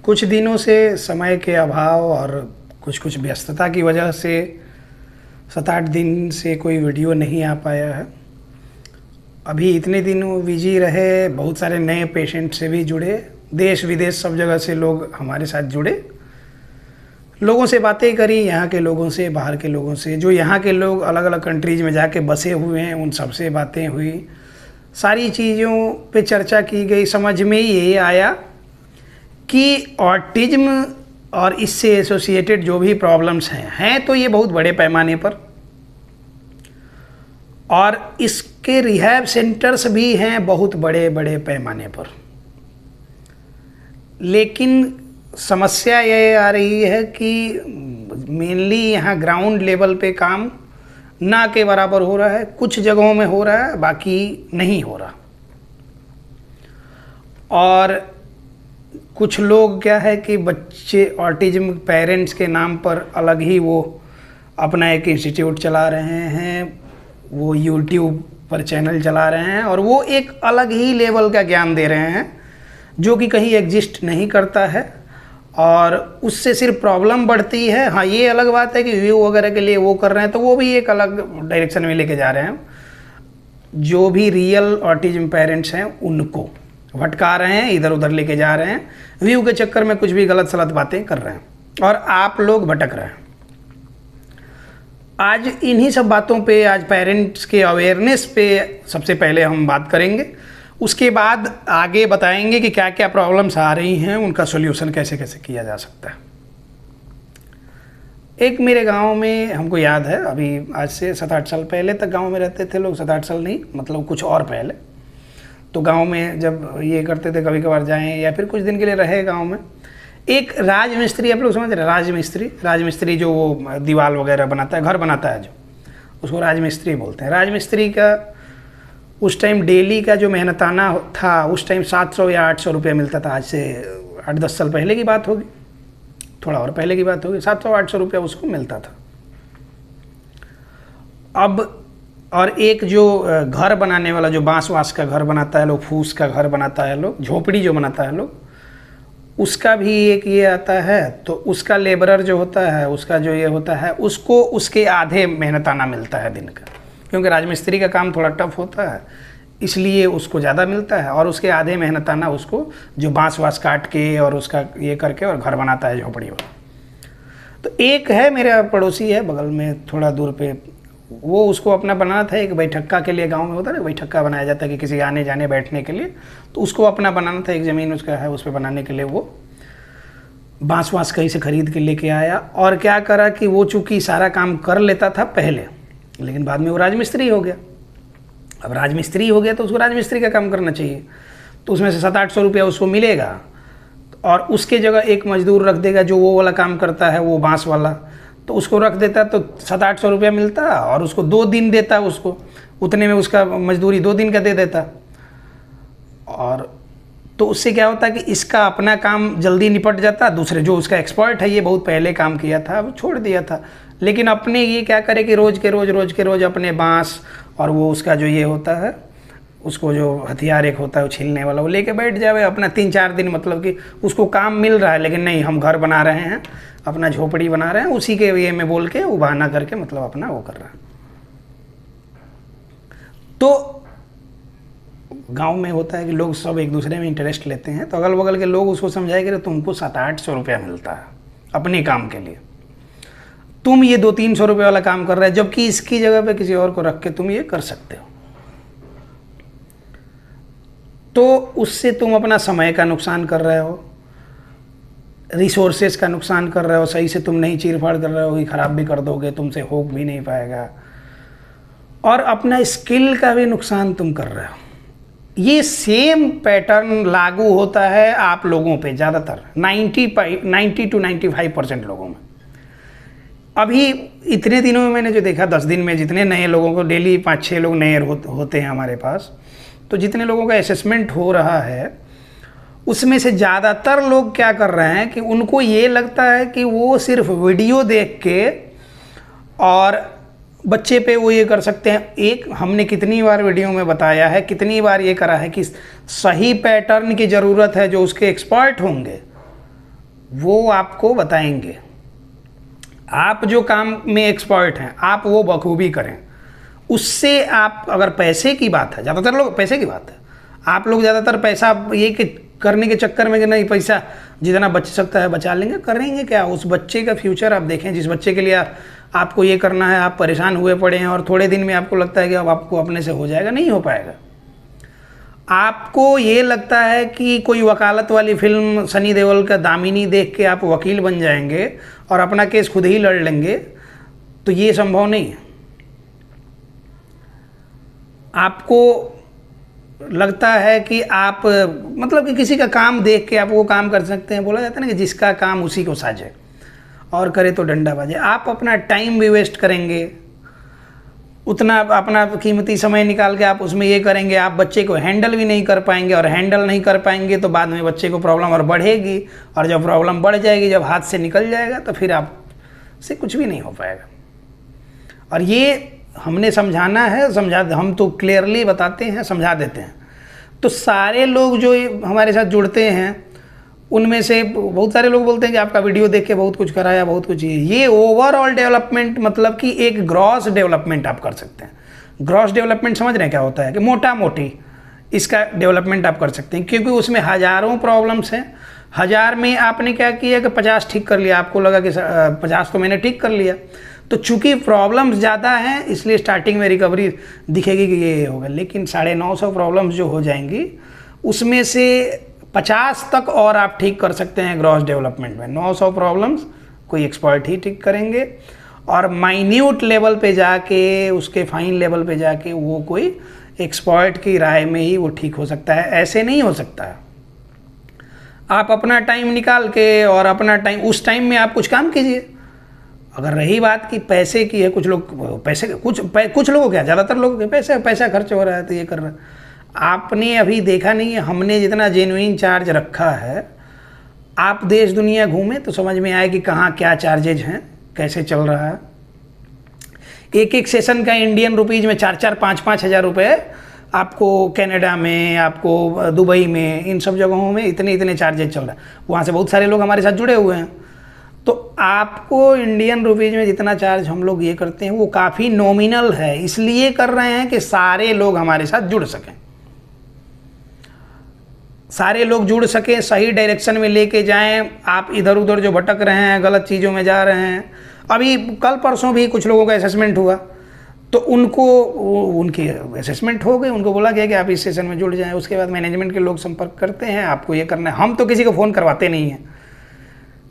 कुछ दिनों से समय के अभाव और कुछ व्यस्तता की वजह से 7-8 दिन से कोई वीडियो नहीं आ पाया है। अभी इतने दिनों बिजी रहे, बहुत सारे नए पेशेंट से भी जुड़े, देश विदेश सब जगह से लोग हमारे साथ जुड़े, लोगों से बातें करी, यहाँ के लोगों से, बाहर के लोगों से, जो यहाँ के लोग अलग अलग कंट्रीज़ में जाके बसे हुए हैं उन सब से बातें हुई, सारी चीज़ों पे चर्चा की गई। समझ में ये आया कि ऑटिज्म और इससे एसोसिएटेड जो भी प्रॉब्लम्स हैं तो ये बहुत बड़े पैमाने पर, और इसके रिहैब सेंटर्स भी हैं बहुत बड़े बड़े पैमाने पर। लेकिन समस्या ये आ रही है कि मेनली यहाँ ग्राउंड लेवल पे काम ना के बराबर हो रहा है। कुछ जगहों में हो रहा है, बाकी नहीं हो रहा। और कुछ लोग क्या है कि बच्चे ऑटिज्म पेरेंट्स के नाम पर अलग ही वो अपना एक इंस्टीट्यूट चला रहे हैं, वो यूट्यूब पर चैनल चला रहे हैं और वो एक अलग ही लेवल का ज्ञान दे रहे हैं जो कि कहीं एग्जिस्ट नहीं करता है, और उससे सिर्फ प्रॉब्लम बढ़ती है। हाँ, ये अलग बात है कि व्यू वगैरह के लिए वो कर रहे हैं तो वो भी एक अलग डायरेक्शन में लेके जा रहे हैं। जो भी रियल ऑटिज्म पेरेंट्स हैं उनको भटका रहे हैं, इधर उधर लेके जा रहे हैं, व्यू के चक्कर में कुछ भी गलत सलत बातें कर रहे हैं और आप लोग भटक रहे हैं। आज इन्हीं सब बातों पे, आज पेरेंट्स के अवेयरनेस पे सबसे पहले हम बात करेंगे। उसके बाद आगे बताएंगे कि क्या क्या प्रॉब्लम्स आ रही हैं, उनका सॉल्यूशन कैसे कैसे किया जा सकता है। एक मेरे गांव में हमको याद है, अभी आज से 7-8 साल पहले तक गांव में रहते थे लोग, 7-8 साल नहीं, मतलब कुछ और पहले। तो गांव में जब ये करते थे, कभी कभार जाएं या फिर कुछ दिन के लिए रहे गांव में, एक राजमिस्त्री, आप लोग समझ रहे हैं, राजमिस्त्री जो वो दीवार वगैरह बनाता है, घर बनाता है, जो उसको राजमिस्त्री बोलते हैं। राजमिस्त्री का उस टाइम डेली का जो मेहनताना था, उस टाइम 700 या 800 रुपये मिलता था। आज से 8-10 साल पहले की बात होगी, थोड़ा और पहले की बात होगी, 700-800 रुपया उसको मिलता था। अब और एक जो घर बनाने वाला, जो बांस वास का घर बनाता है लोग, फूस का घर बनाता है लोग, झोपड़ी जो बनाता है लोग, उसका भी एक ये आता है। तो उसका लेबरर जो होता है, उसका जो ये होता है, उसको उसके आधे मेहनताना मिलता है दिन का, क्योंकि राजमिस्त्री का काम थोड़ा टफ होता है इसलिए उसको ज़्यादा मिलता है, और उसके आधे मेहनताना उसको जो बांस वास काट के और उसका ये करके और घर बनाता है झोपड़ी वाला। तो एक है मेरा पड़ोसी है बगल में थोड़ा दूर पे, वो उसको अपना बनाना था एक बैठक्का के लिए। गांव में होता है ना बैठक्का बनाया जाता है कि किसी आने जाने बैठने के लिए, तो उसको अपना बनाना था, एक ज़मीन उसका है, उस पर बनाने के लिए वो बांस वास कहीं से खरीद के लेके आया। और क्या करा कि वो चूँकि सारा काम कर लेता था पहले, लेकिन बाद में वो राजमिस्त्री हो गया। अब राजमिस्त्री हो गया तो उसको राजमिस्त्री का काम करना चाहिए, तो उसमें से 700-800 रुपया उसको मिलेगा, और उसके जगह एक मजदूर रख देगा जो वो वाला काम करता है, वो बांस वाला, तो उसको रख देता तो 700-800 रुपया मिलता, और उसको 2 दिन देता, उसको उतने में उसका मजदूरी 2 दिन का दे देता। और तो उससे क्या होता है कि इसका अपना काम जल्दी निपट जाता, दूसरे जो उसका एक्सपर्ट है, ये बहुत पहले काम किया था, वो छोड़ दिया था, लेकिन अपने ये क्या करे कि रोज़ के रोज़ अपने बांस और वो उसका जो ये होता है, उसको जो हथियार एक होता है वो छीलने वाला, वो लेके बैठ जावे अपना 3-4 दिन, मतलब कि उसको काम मिल रहा है, लेकिन नहीं हम घर बना रहे हैं, अपना झोपड़ी बना रहे हैं, उसी के ये में बोल के वो बहाना करके मतलब अपना वो कर रहा है। तो गांव में होता है कि लोग सब एक दूसरे में इंटरेस्ट लेते हैं, तो अगल बगल के लोग उसको समझाए कि तुमको 700-800 रुपया मिलता है अपने काम के लिए, तुम ये 200-300 रुपये वाला काम कर रहे हैं, जबकि इसकी जगह पे किसी और को रख के तुम ये कर सकते हो। तो उससे तुम अपना समय का नुकसान कर रहे हो, रिसोर्सेज का नुकसान कर रहे हो, सही से तुम नहीं चीर फाड़ कर रहे हो, ख़राब भी कर दोगे, तुमसे हो भी नहीं पाएगा, और अपना स्किल का भी नुकसान तुम कर रहे हो। ये सेम पैटर्न लागू होता है आप लोगों पे, ज़्यादातर 90-95% लोगों में। अभी इतने दिनों में मैंने जो देखा, 10 दिन में जितने नए लोगों को, डेली 5-6 लोग नए होते हैं हमारे पास, तो जितने लोगों का असेसमेंट हो रहा है उसमें से ज़्यादातर लोग क्या कर रहे हैं कि उनको ये लगता है कि वो सिर्फ वीडियो देख के और बच्चे पे वो ये कर सकते हैं। एक हमने कितनी बार वीडियो में बताया है, कितनी बार ये करा है कि सही पैटर्न की ज़रूरत है, जो उसके एक्सपर्ट होंगे वो आपको बताएंगे। आप जो काम में एक्सपर्ट हैं आप वो बखूबी करें। उससे आप, अगर पैसे की बात है, ज़्यादातर लोग पैसे की बात है, आप लोग ज़्यादातर पैसा ये कि करने के चक्कर में कि नहीं पैसा जितना बच सकता है बचा लेंगे, करेंगे क्या? उस बच्चे का फ्यूचर आप देखें, जिस बच्चे के लिए आपको ये करना है, आप परेशान हुए पड़े हैं और थोड़े दिन में आपको लगता है कि अब आपको अपने से हो जाएगा, नहीं हो पाएगा। आपको ये लगता है कि कोई वकालत वाली फिल्म सनी देओल का दामिनी देख के आप वकील बन जाएंगे और अपना केस खुद ही लड़ लेंगे, तो ये संभव नहीं है। आपको लगता है कि आप मतलब कि किसी का काम देख के आप वो काम कर सकते हैं। बोला जाता है ना कि जिसका काम उसी को साझे और करे तो डंडा बाजे। आप अपना टाइम भी वेस्ट करेंगे, उतना अपना कीमती समय निकाल के आप उसमें ये करेंगे, आप बच्चे को हैंडल भी नहीं कर पाएंगे, और हैंडल नहीं कर पाएंगे तो बाद में बच्चे को प्रॉब्लम और बढ़ेगी, और जब प्रॉब्लम बढ़ जाएगी, जब हाथ से निकल जाएगा तो फिर आपसे कुछ भी नहीं हो पाएगा। और ये हमने समझाना है, हम तो क्लियरली बताते हैं, समझा देते हैं। तो सारे लोग जो हमारे साथ जुड़ते हैं उनमें से बहुत सारे लोग बोलते हैं कि आपका वीडियो देख के बहुत कुछ कराया, बहुत कुछ ये ओवरऑल डेवलपमेंट, मतलब कि एक ग्रॉस डेवलपमेंट आप कर सकते हैं। ग्रॉस डेवलपमेंट समझ रहे हैं क्या होता है? कि मोटा मोटी इसका डेवलपमेंट आप कर सकते हैं, क्योंकि उसमें हज़ारों प्रॉब्लम्स हैं। 1000 में आपने क्या किया कि 50 ठीक कर लिया, आपको लगा कि 50 तो मैंने ठीक कर लिया। तो चूंकि प्रॉब्लम्स ज़्यादा हैं इसलिए स्टार्टिंग में रिकवरी दिखेगी कि ये होगा, लेकिन 950 प्रॉब्लम्स जो हो जाएंगी उसमें से 50 तक और आप ठीक कर सकते हैं ग्रॉस डेवलपमेंट में। 900 प्रॉब्लम्स कोई एक्सपर्ट ही ठीक करेंगे, और माइन्यूट लेवल पे जाके, उसके फाइन लेवल पे जाके वो कोई एक्सपर्ट की राय में ही वो ठीक हो सकता है। ऐसे नहीं हो सकता है। आप अपना टाइम निकाल के और अपना टाइम, उस टाइम में आप कुछ काम कीजिए। अगर रही बात कि पैसे की है, कुछ लोग पैसे, कुछ लोगों क्या, ज़्यादातर लोग पैसा खर्च हो रहा है तो ये कर रहा है। आपने अभी देखा नहीं है, हमने जितना जेन्युइन चार्ज रखा है, आप देश दुनिया घूमें तो समझ में आए कि कहाँ क्या चार्जेज हैं, कैसे चल रहा है। एक सेशन का इंडियन रुपीज़ में 4-4, 5-5 हज़ार रुपये आपको कनाडा में, आपको दुबई में, इन सब जगहों में इतने चार्जेज चल रहा है। वहाँ से बहुत सारे लोग हमारे साथ जुड़े हुए हैं। तो आपको इंडियन रुपीज़ में जितना चार्ज हम लोग ये करते हैं वो काफ़ी नॉमिनल है, इसलिए कर रहे हैं कि सारे लोग हमारे साथ जुड़ सकें, सारे लोग जुड़ सकें, सही डायरेक्शन में लेके जाएं। आप इधर उधर जो भटक रहे हैं, गलत चीज़ों में जा रहे हैं। अभी कल परसों भी कुछ लोगों का असेसमेंट हुआ, तो उनकी असेसमेंट हो गई, उनको बोला गया कि आप इस सेशन में जुड़ जाएं। उसके बाद मैनेजमेंट के लोग संपर्क करते हैं, आपको ये करना है। हम तो किसी को फ़ोन करवाते नहीं हैं।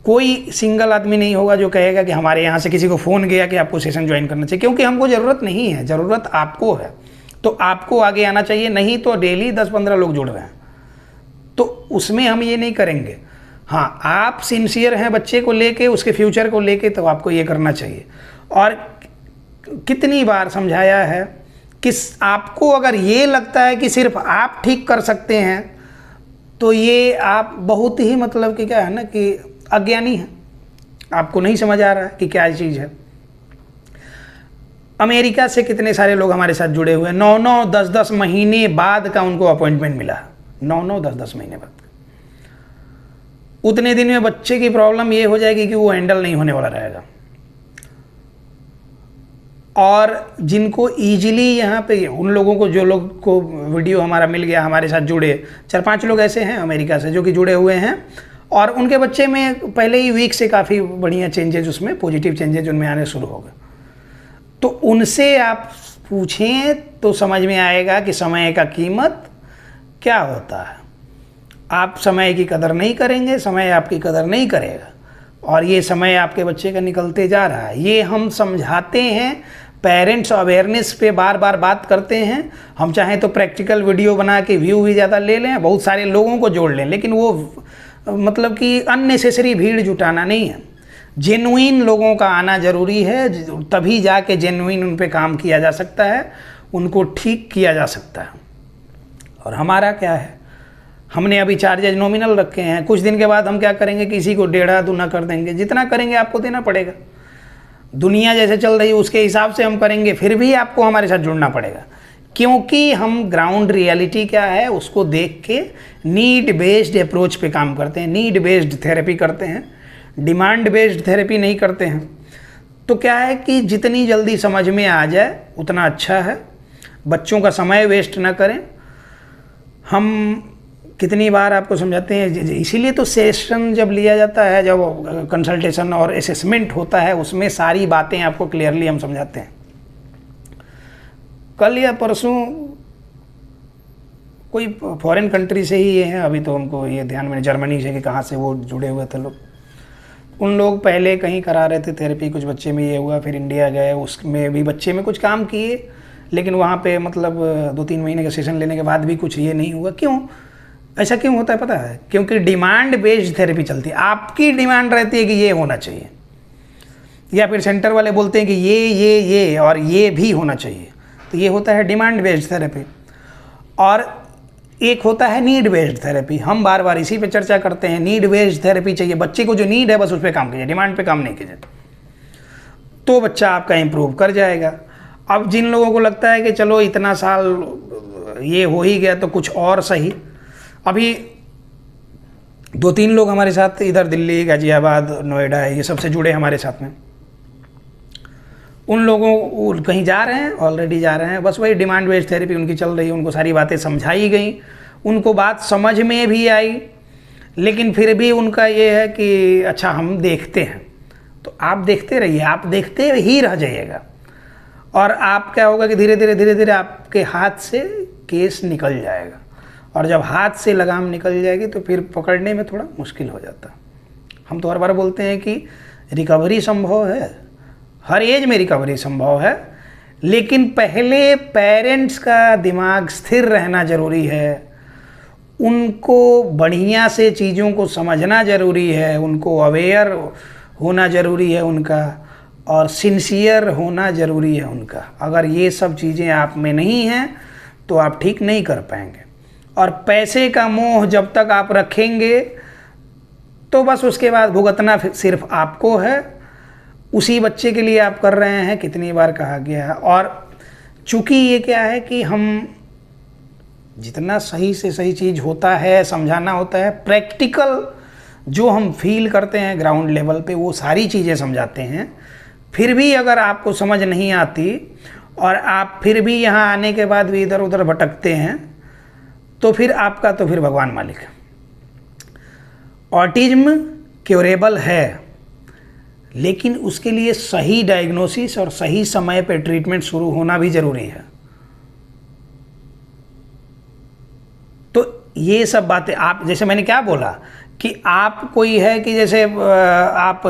कोई सिंगल आदमी नहीं होगा जो कहेगा कि हमारे यहाँ से किसी को फ़ोन गया कि आपको सेशन ज्वाइन करना चाहिए, क्योंकि हमको ज़रूरत नहीं है, ज़रूरत आपको है। तो आपको आगे आना चाहिए, नहीं तो डेली 10-15 लोग जुड़ रहे हैं, तो उसमें हम ये नहीं करेंगे। हाँ, आप सिंसियर हैं बच्चे को लेके, उसके फ्यूचर को लेके, तो आपको ये करना चाहिए। और कितनी बार समझाया है कि आपको अगर ये लगता है कि सिर्फ आप ठीक कर सकते हैं, तो ये आप बहुत ही, मतलब कि क्या है ना, कि अज्ञानी है, आपको नहीं समझ आ रहा है कि क्या चीज़ है। अमेरिका से कितने सारे लोग हमारे साथ जुड़े हुए हैं, 9-9, 10-10 महीने बाद का उनको अपॉइंटमेंट मिला, 9-9, 10-10 महीने बाद। उतने दिन में बच्चे की प्रॉब्लम ये हो जाएगी कि वो हैंडल नहीं होने वाला रहेगा। और जिनको ईजिली यहाँ पे, उन लोगों को, जो लोग को वीडियो हमारा मिल गया, हमारे साथ जुड़े 4-5 लोग ऐसे हैं अमेरिका से जो कि जुड़े हुए हैं, और उनके बच्चे में पहले ही वीक से काफ़ी बढ़िया चेंजेज, उसमें पॉजिटिव चेंजेज उनमें आने शुरू हो गए। तो उनसे आप पूछें तो समझ में आएगा कि समय का कीमत क्या होता है। आप समय की कदर नहीं करेंगे, समय आपकी कदर नहीं करेगा, और ये समय आपके बच्चे का निकलते जा रहा है। ये हम समझाते हैं, पेरेंट्स अवेयरनेस पे बार बार बात करते हैं। हम चाहें तो प्रैक्टिकल वीडियो बना के व्यू भी ज़्यादा ले लें, बहुत सारे लोगों को जोड़ लें, लेकिन वो मतलब कि अननेसेसरी भीड़ जुटाना नहीं है। जेन्युइन लोगों का आना ज़रूरी है, तभी जाके जेन्युइन उन पे काम किया जा सकता है, उनको ठीक किया जा सकता है। और हमारा क्या है, हमने अभी चार्जेज नॉमिनल रखे हैं। कुछ दिन के बाद हम क्या करेंगे, किसी को 1.5 दूना कर देंगे। जितना करेंगे आपको देना पड़ेगा। दुनिया जैसे चल रही है उसके हिसाब से हम करेंगे, फिर भी आपको हमारे साथ जुड़ना पड़ेगा, क्योंकि हम ग्राउंड रियलिटी क्या है उसको देख के नीड बेस्ड अप्रोच पे काम करते हैं, नीड बेस्ड थेरेपी करते हैं। डिमांड बेस्ड थेरेपी नहीं करते हैं। तो क्या है कि जितनी जल्दी समझ में आ जाए उतना अच्छा है, बच्चों का समय वेस्ट ना करें। हम कितनी बार आपको समझाते हैं, इसीलिए तो सेशन जब लिया जाता है, जब कंसल्टेशन और असेसमेंट होता है, उसमें सारी बातें आपको क्लियरली हम समझाते हैं। कल या परसों कोई फॉरेन कंट्री से ही ये हैं, अभी तो उनको ये ध्यान में, जर्मनी से कि कहाँ से वो जुड़े हुए थे लोग, उन लोग पहले कहीं करा रहे थे थेरेपी, कुछ बच्चे में ये हुआ, फिर इंडिया गए, उसमें भी बच्चे में कुछ काम किए, लेकिन वहाँ पे मतलब 2-3 महीने का सेशन लेने के बाद भी कुछ ये नहीं हुआ। क्यों ऐसा क्यों होता है पता है? क्योंकि डिमांड बेस्ड थेरेपी चलती है। आपकी डिमांड रहती है कि ये होना चाहिए, या फिर सेंटर वाले बोलते हैं कि ये और ये भी होना चाहिए, तो ये होता है डिमांड बेस्ड थेरेपी। और एक होता है नीड बेस्ड थेरेपी। हम बार बार इसी पे चर्चा करते हैं, नीड बेस्ड थेरेपी चाहिए, बच्चे को जो नीड है बस उस पर काम कीजिए, डिमांड पे काम नहीं कीजिए, तो बच्चा आपका इम्प्रूव कर जाएगा। अब जिन लोगों को लगता है कि चलो इतना साल ये हो ही गया तो कुछ और सही, अभी 2-3 लोग हमारे साथ इधर दिल्ली, गाजियाबाद, नोएडा ये सबसे जुड़े हमारे साथ में, उन लोगों कहीं जा रहे हैं, ऑलरेडी जा रहे हैं, बस वही डिमांड बेस्ड थेरेपी उनकी चल रही है, उनको सारी बातें समझाई गई, उनको बात समझ में भी आई, लेकिन फिर भी उनका ये है कि अच्छा हम देखते हैं। तो आप देखते रहिए, आप देखते ही रह जाइएगा, और आप क्या होगा कि धीरे धीरे आपके हाथ से केस निकल जाएगा, और जब हाथ से लगाम निकल जाएगी तो फिर पकड़ने में थोड़ा मुश्किल हो जाता। हम तो हर बार बोलते हैं कि रिकवरी संभव है, हर एज में रिकवरी संभव है, लेकिन पहले पेरेंट्स का दिमाग स्थिर रहना ज़रूरी है, उनको बढ़िया से चीज़ों को समझना ज़रूरी है, उनको अवेयर होना ज़रूरी है उनका, और सिंसियर होना ज़रूरी है उनका। अगर ये सब चीज़ें आप में नहीं हैं तो आप ठीक नहीं कर पाएंगे। और पैसे का मोह जब तक आप रखेंगे तो बस उसके बाद भुगतना सिर्फ आपको है, उसी बच्चे के लिए आप कर रहे हैं, कितनी बार कहा गया है। और चूँकि ये क्या है कि हम जितना सही से सही चीज़ होता है समझाना होता है, प्रैक्टिकल जो हम फील करते हैं ग्राउंड लेवल पे वो सारी चीज़ें समझाते हैं। फिर भी अगर आपको समझ नहीं आती और आप फिर भी यहाँ आने के बाद भी इधर उधर भटकते हैं, तो फिर आपका तो फिर भगवान मालिक है। ऑटिज्म क्योरेबल है, लेकिन उसके लिए सही डायग्नोसिस और सही समय पे ट्रीटमेंट शुरू होना भी ज़रूरी है। तो ये सब बातें आप, जैसे मैंने क्या बोला कि आप कोई है कि जैसे आप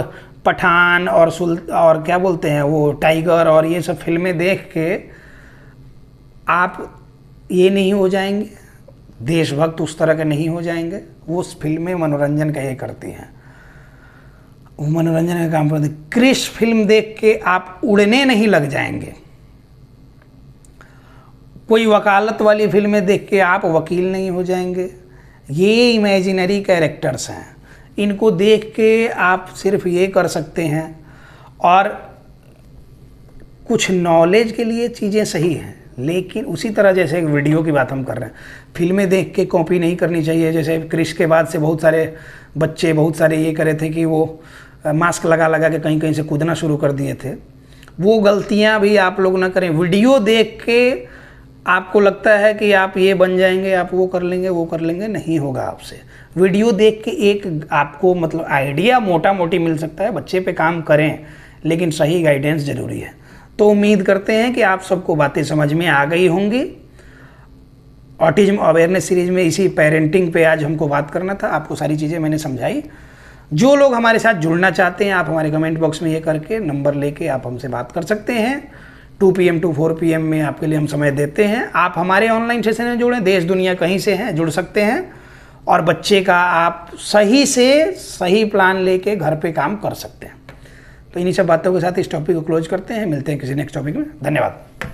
पठान और क्या बोलते हैं वो टाइगर और ये सब फिल्में देख के आप ये नहीं हो जाएंगे, देशभक्त उस तरह के नहीं हो जाएंगे। वो फिल्में मनोरंजन का ये करती हैं, वो मनोरंजन का काम करती। क्रिश फिल्म देख के आप उड़ने नहीं लग जाएंगे, कोई वकालत वाली फिल्में देख के आप वकील नहीं हो जाएंगे। ये इमेजिनरी कैरेक्टर्स हैं, इनको देख के आप सिर्फ ये कर सकते हैं। और कुछ नॉलेज के लिए चीज़ें सही हैं, लेकिन उसी तरह जैसे एक वीडियो की बात हम कर रहे हैं, फिल्में देख के कॉपी नहीं करनी चाहिए। जैसे क्रिश के बाद से बहुत सारे बच्चे बहुत सारे ये करे थे कि वो मास्क लगा लगा के कहीं कहीं से कूदना शुरू कर दिए थे। वो गलतियां भी आप लोग ना करें। वीडियो देख के आपको लगता है कि आप ये बन जाएंगे, आप वो कर लेंगे, नहीं होगा आपसे। वीडियो देख के एक आपको मतलब आइडिया मोटा मोटी मिल सकता है, बच्चे पे काम करें, लेकिन सही गाइडेंस ज़रूरी है। तो उम्मीद करते हैं कि आप सबको बातें समझ में आ गई होंगी। ऑटिज्म अवेयरनेस सीरीज में इसी पेरेंटिंग पे आज हमको बात करना था, आपको सारी चीज़ें मैंने समझाई। जो लोग हमारे साथ जुड़ना चाहते हैं, आप हमारे कमेंट बॉक्स में ये करके नंबर लेके आप हमसे बात कर सकते हैं। 2 PM to 4 PM में आपके लिए हम समय देते हैं। आप हमारे ऑनलाइन सेशन में जुड़ें, देश दुनिया कहीं से हैं जुड़ सकते हैं, और बच्चे का आप सही से सही प्लान लेके घर पे काम कर सकते हैं। तो इन्हीं सब बातों के साथ इस टॉपिक को क्लोज करते हैं। मिलते हैं किसी नेक्स्ट टॉपिक में। धन्यवाद।